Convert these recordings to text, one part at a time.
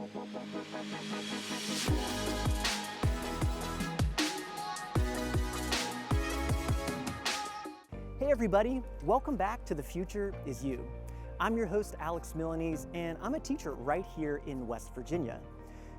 Hey everybody, welcome back to The Future is You. I'm your host, Alex Milanese, and I'm a teacher right here in West Virginia.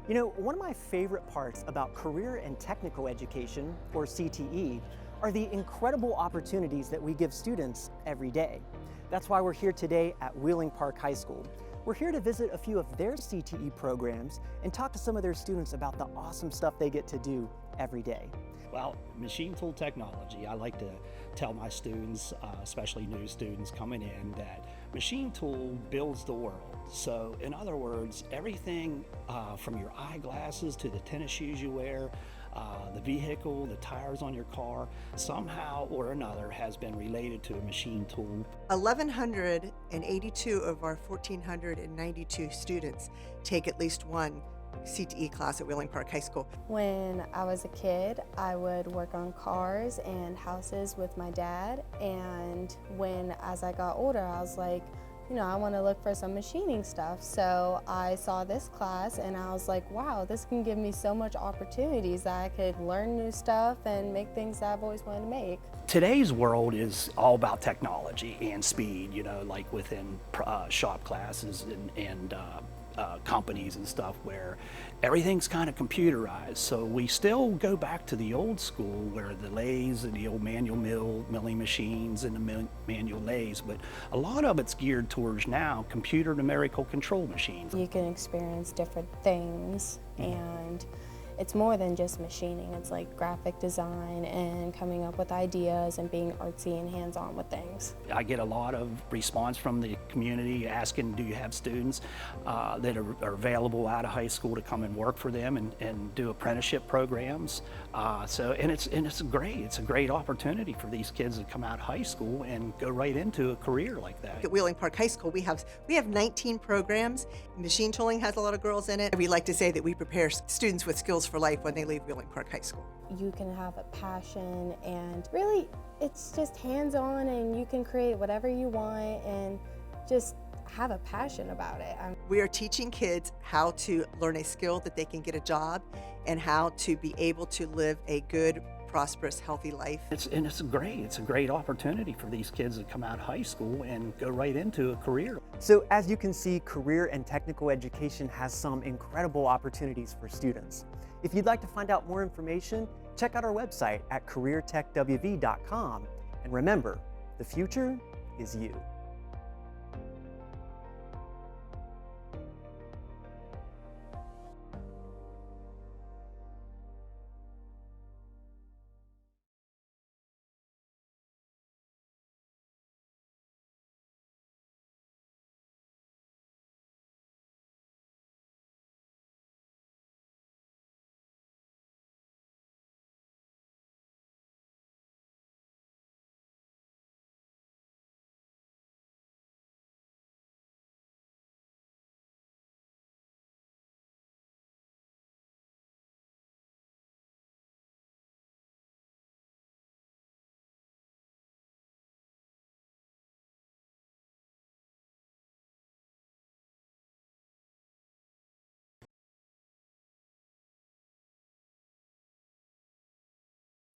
You know, one of my favorite parts about career and technical education, or CTE, are the incredible opportunities that we give students every day. That's why we're here today at Wheeling Park High School. We're here to visit a few of their CTE programs and talk to some of their students about the awesome stuff they get to do every day. Well, machine tool technology, I like to tell my students, especially new students coming in, that machine tool builds the world. So in other words, everything from your eyeglasses to the tennis shoes you wear, the vehicle, the tires on your car, somehow or another has been related to a machine tool. 1,182 of our 1,492 students take at least one CTE class at Wheeling Park High School. When I was a kid, I would work on cars and houses with my dad, and as I got older, I was like, I want to look for some machining stuff. So I saw this class and I was like, wow, this can give me so much opportunities that I could learn new stuff and make things that I've always wanted to make. Today's world is all about technology and speed, like within shop classes and companies and stuff where everything's kind of computerized. So we still go back to the old school where the lathes and the old manual milling machines and the manual lathes, but a lot of it's geared towards now computer numerical control machines. You can experience different things, and it's more than just machining. It's like graphic design and coming up with ideas and being artsy and hands-on with things. I get a lot of response from the community asking, do you have students that are available out of high school to come and work for them and do apprenticeship programs. It's great. It's a great opportunity for these kids to come out of high school and go right into a career like that. At Wheeling Park High School, we have 19 programs. Machine tooling has a lot of girls in it. We like to say that we prepare students with skills for life when they leave Wheeling Park High School. You can have a passion, and really it's just hands-on, and you can create whatever you want and just have a passion about it. We are teaching kids how to learn a skill that they can get a job and how to be able to live a good, prosperous, healthy life. It's a great opportunity for these kids to come out of high school and go right into a career. So as you can see, career and technical education has some incredible opportunities for students. If you'd like to find out more information, check out our website at careertechwv.com. And remember, the future is you.